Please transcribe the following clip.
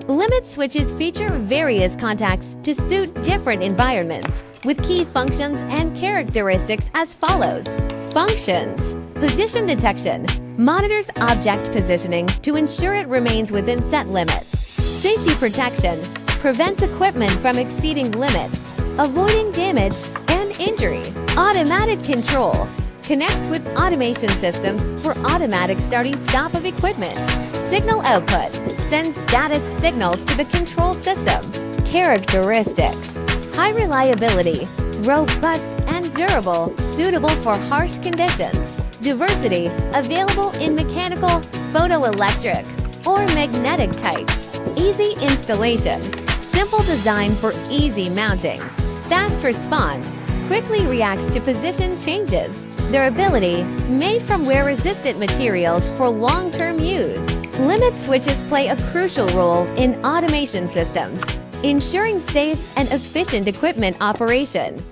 Limit switches feature various contacts to suit different environments, with key functions and characteristics as follows. Functions: position detection monitors object positioning to ensure it remains within set limits. Safety protection prevents equipment from exceeding limits, avoiding damage and injury. Automatic control connects with automation systems for automatic start-stop of equipment. Signal output sends status signals to the control system. Characteristics: high reliability, robust and durable, suitable for harsh conditions. Diversity available in mechanical, photoelectric, or magnetic types. Easy installation, simple design for easy mounting. Fast response, quickly reacts to position changes. Durability, made from wear-resistant materials for long-term use. Limit switches play a crucial role in automation systems, ensuring safe and efficient equipment operation.